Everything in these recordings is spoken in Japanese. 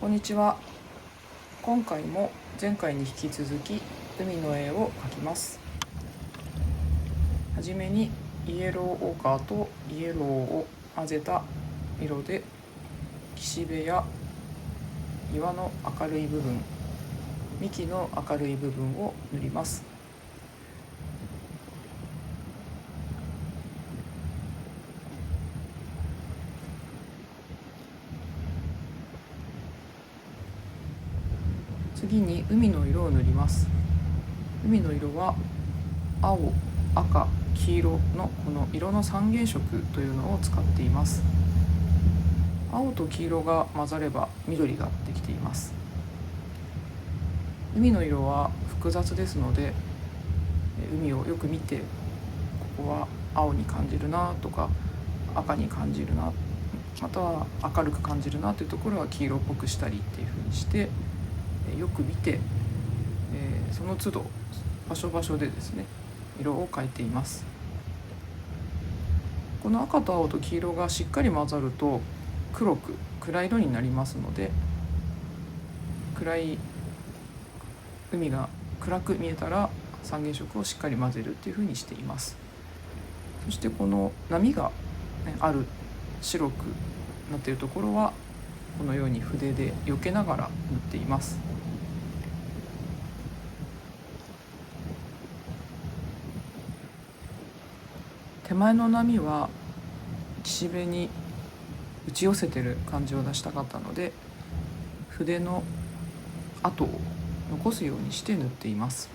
こんにちは。今回も前回に引き続き海の絵を描きます。はじめにイエローオーカーとイエローを混ぜた色で岸辺や岩の明るい部分、幹の明るい部分を塗ります。次に海の色を塗ります。海の色は青、赤、黄色のこの色の三原色というのを使っています。青と黄色が混ざれば緑ができています。海の色は複雑ですので、海をよく見て、ここは青に感じるなとか赤に感じるな、または明るく感じるなというところは黄色っぽくしたりっていう風にしてよく見て、その都度場所場所でですね色を変えています。この赤と青と黄色がしっかり混ざると暗い色になりますので、海が暗く見えたら三原色をしっかり混ぜるっていう風にしています。そしてこの波が、ある白くなっているところはこのように筆で避けながら塗っています。手前の波は岸辺に打ち寄せてる感じを出したかったので、筆の跡を残すようにして塗っています。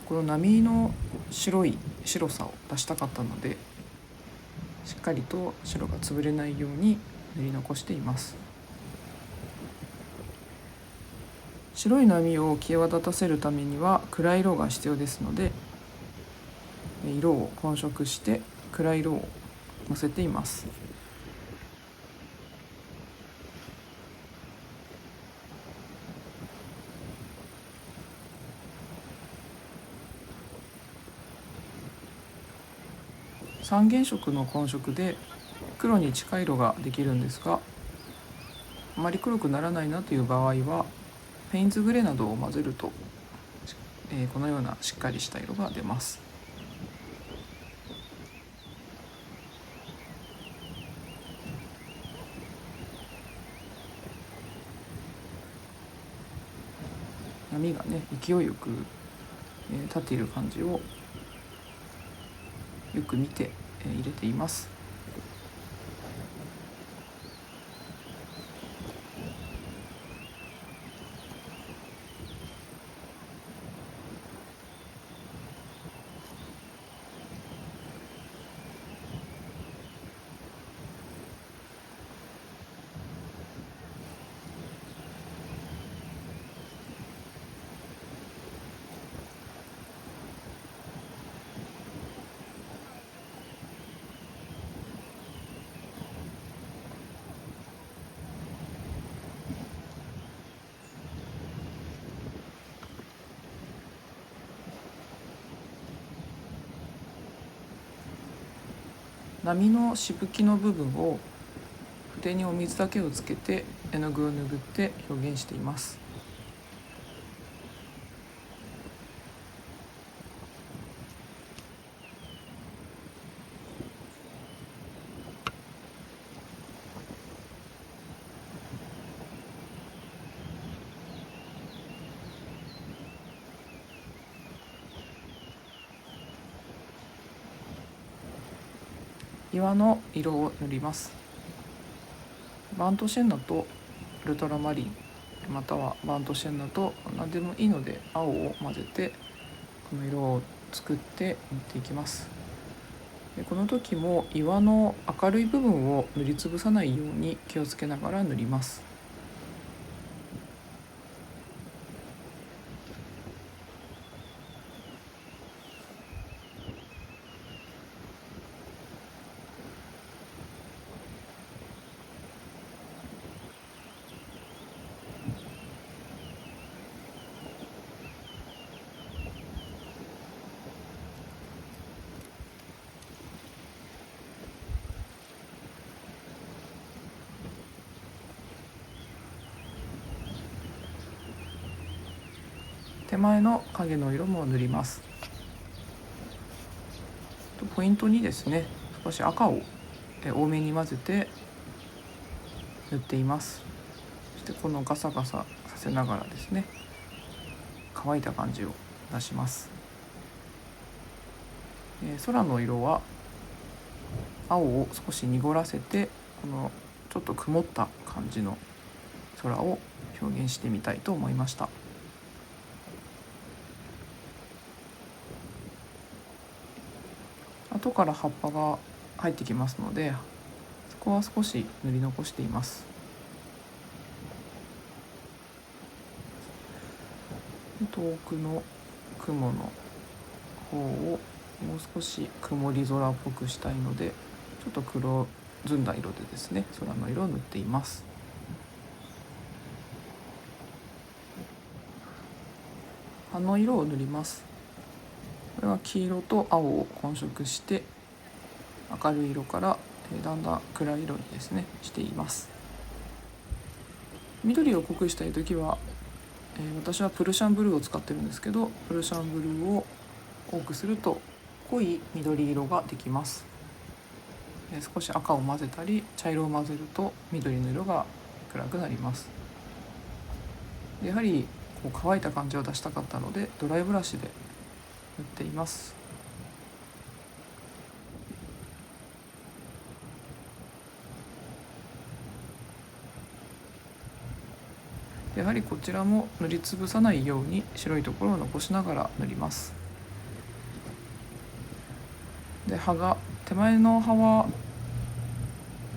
この波の白さを出したかったので、しっかりと白が潰れないように塗り残しています。白い波を際立たせるためには暗い色が必要ですので、色を混色して暗い色をのせています。三原色の混色で黒に近い色ができるんですが、あまり黒くならないなという場合はペインズグレーなどを混ぜると、このようなしっかりした色が出ます。波がね勢いよく立っている感じをよく見て入れています。波のしぶきの部分を筆にお水だけをつけて絵の具を拭って表現しています。岩の色を塗ります。バントシェンナとウルトラマリン、またはバントシェンナと何でもいいので青を混ぜてこの色を作って塗っていきます。でこの時も岩の明るい部分を塗りつぶさないように気をつけながら塗ります。手前の影の色も塗ります。ポイントにですね、少し赤を多めに混ぜて塗っています。そしてこのガサガサさせながらですね、乾いた感じを出します。空の色は青を少し濁らせて、このちょっと曇った感じの空を表現してみたいと思いました。後から葉っぱが入ってきますので、そこは少し塗り残しています。遠くの雲の方をもう少し曇り空っぽくしたいので、ちょっと黒ずんだ色でですね、空の色を塗っています。葉の色を塗ります。これは黄色と青を混色して明るい色からだんだん暗い色にですねしています。緑を濃くしたい時は、私はプルシャンブルーを使ってるんですけど、プルシャンブルーを多くすると濃い緑色ができます。少し赤を混ぜたり茶色を混ぜると緑の色が暗くなります。やはりこう乾いた感じを出したかったのでドライブラシで塗っています。やはりこちらも塗りつぶさないように白いところを残しながら塗ります。で、手前の葉は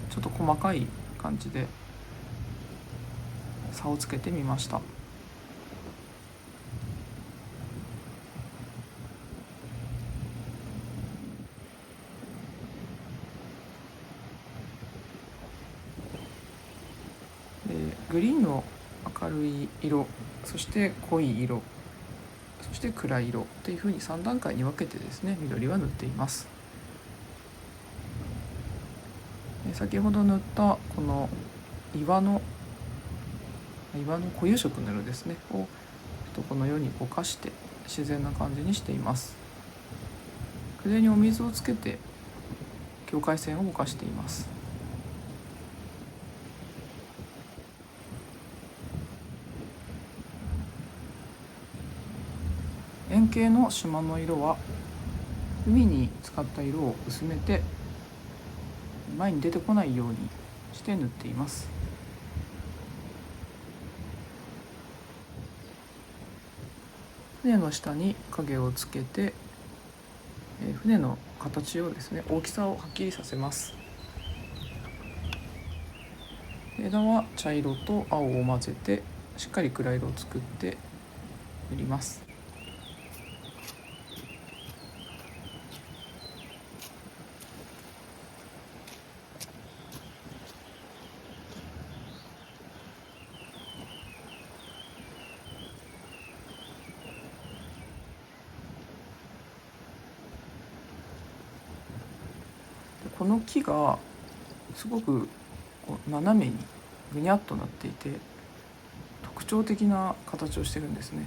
ちょっと細かい感じで差をつけてみました。グリーンの明るい色、そして濃い色、そして暗い色というふうに3段階に分けてですね、緑は塗っています。先ほど塗ったこの岩の固有色の色ですねをこのようにぼかして自然な感じにしています。筆にお水をつけて境界線をぼかしています。円形の島の色は海に使った色を薄めて前に出てこないようにして塗っています。船の下に影をつけて船の形をですね、大きさをはっきりさせます。枝は茶色と青を混ぜてしっかり暗い色を作って塗ります。この木がすごく斜めにぐにゃっとなっていて特徴的な形をしてるんですね。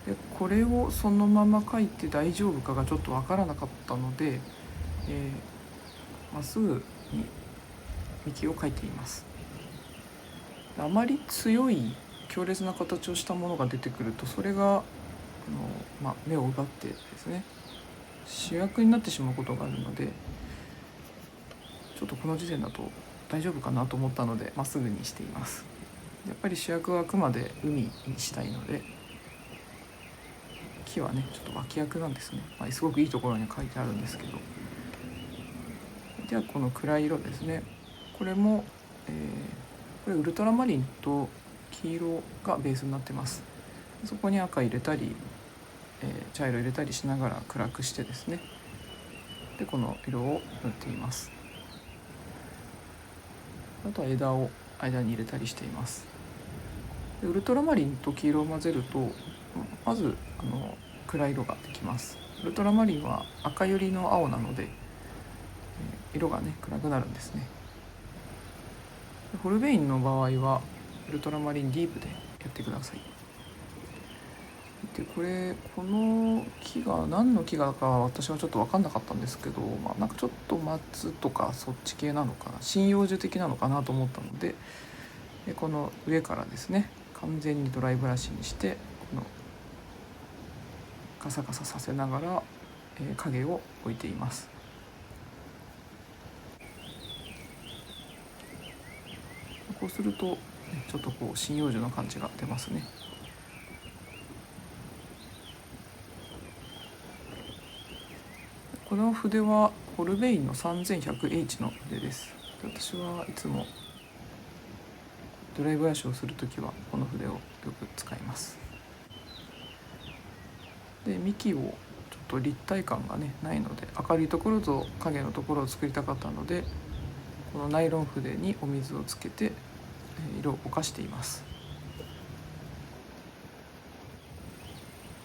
でこれをそのまま描いて大丈夫かがちょっと分からなかったので、まっすぐに幹を描いています。あまり強い強烈な形をしたものが出てくるとそれが目を奪ってですね主役になってしまうことがあるので、ちょっとこの時点だと大丈夫かなと思ったのでまっすぐにしています。やっぱり主役はあくまで海にしたいので、木はねちょっと脇役なんですね、すごくいいところに書いてあるんですけど。ではこの暗い色ですね、これも、これウルトラマリンと黄色がベースになってます。そこに赤入れたり、茶色入れたりしながら暗くしてですね、でこの色を塗っています。あとは枝を間に入れたりしています。でウルトラマリンと黄色を混ぜるとまず暗い色ができます。ウルトラマリンは赤寄りの青なので色がね暗くなるんですね。ホルベインの場合はウルトラマリンディープでやってください。で、この色を塗っています。でこの木が何の木がか私はちょっと分かんなかったんですけど、なんかちょっと松とかそっち系なのかな、針葉樹的なのかなと思ったので、この上からですね完全にドライブラシにしてこのガサガサさせながら、影を置いています。こうするとちょっとこう針葉樹の感じが出ますね。この筆はホルベインの 3100H の筆です。私はいつもドライブラシをするときはこの筆をよく使います。で幹をちょっと立体感がねないので、明るいところと影のところを作りたかったので、このナイロン筆にお水をつけて色をぼかしています。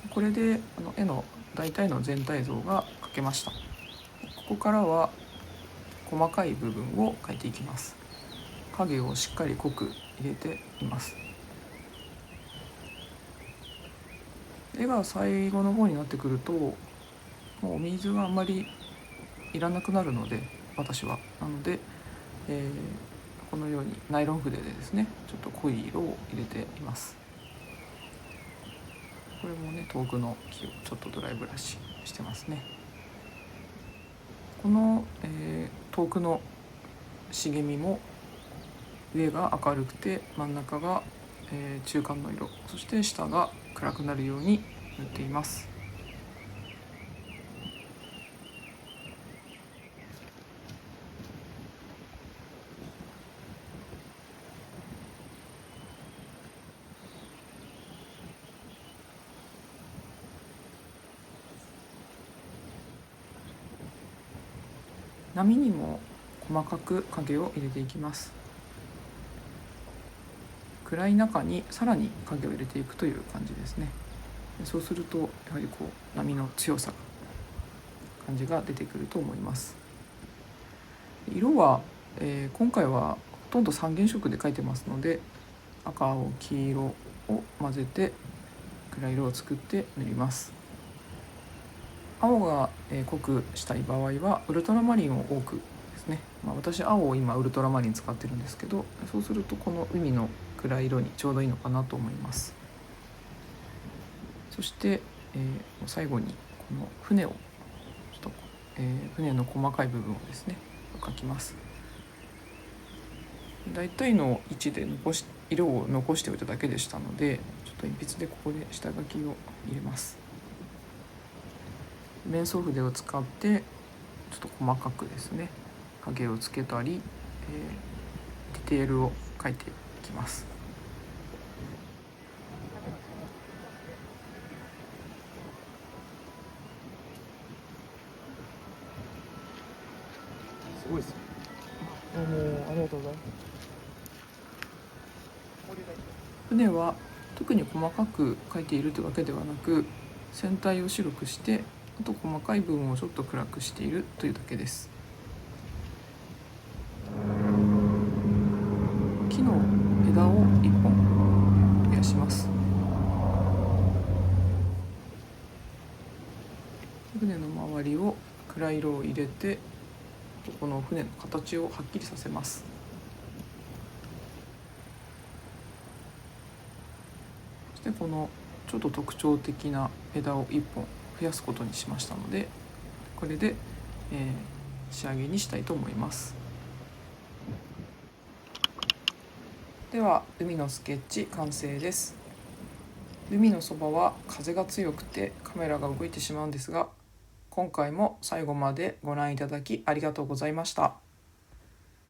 これで絵の大体の全体像が描けました。ここからは細かい部分を描いていきます。影をしっかり濃く入れています。絵が最後の方になってくるともうお水があんまりいらなくなるので、私はなので、このようにナイロン筆でですねちょっと濃い色を入れています。これもね遠くの木をちょっとドライブラシしてますね。この、遠くの茂みも上が明るくて真ん中が、中間の色、そして下が暗くなるように塗っています。波にも細かく影を入れていきます。暗い中にさらに影を入れていくという感じですね。そうするとやはりこう波の強さ感じが出てくると思います。色は、今回はほとんど三原色で描いてますので、赤青黄色を混ぜて暗い色を作って塗ります。青が濃くしたい場合はウルトラマリンを多くですね、私青を今ウルトラマリン使ってるんですけど、そうするとこの海の暗い色にちょうどいいのかなと思います。そして、最後にこの船をちょっと、船の細かい部分をですね描きます。大体の位置で色を残しておいただけでしたので、ちょっと鉛筆でここで下書きを入れます。面相筆を使ってちょっと細かくですね影をつけたり、ディテールを描いていきます。すごいですね。ありがとうございます。船は特に細かく描いているというわけではなく、船体を白くしてあと細かい部分をちょっと暗くしているというだけです。木の枝を1本増やします。船の周りを暗い色を入れてこの船の形をはっきりさせます。そしてこのちょっと特徴的な枝を1本増やすことにしましたので、これで、仕上げにしたいと思います。では海のスケッチ完成です。海のそばは風が強くてカメラが動いてしまうんですが、今回も最後までご覧いただきありがとうございました。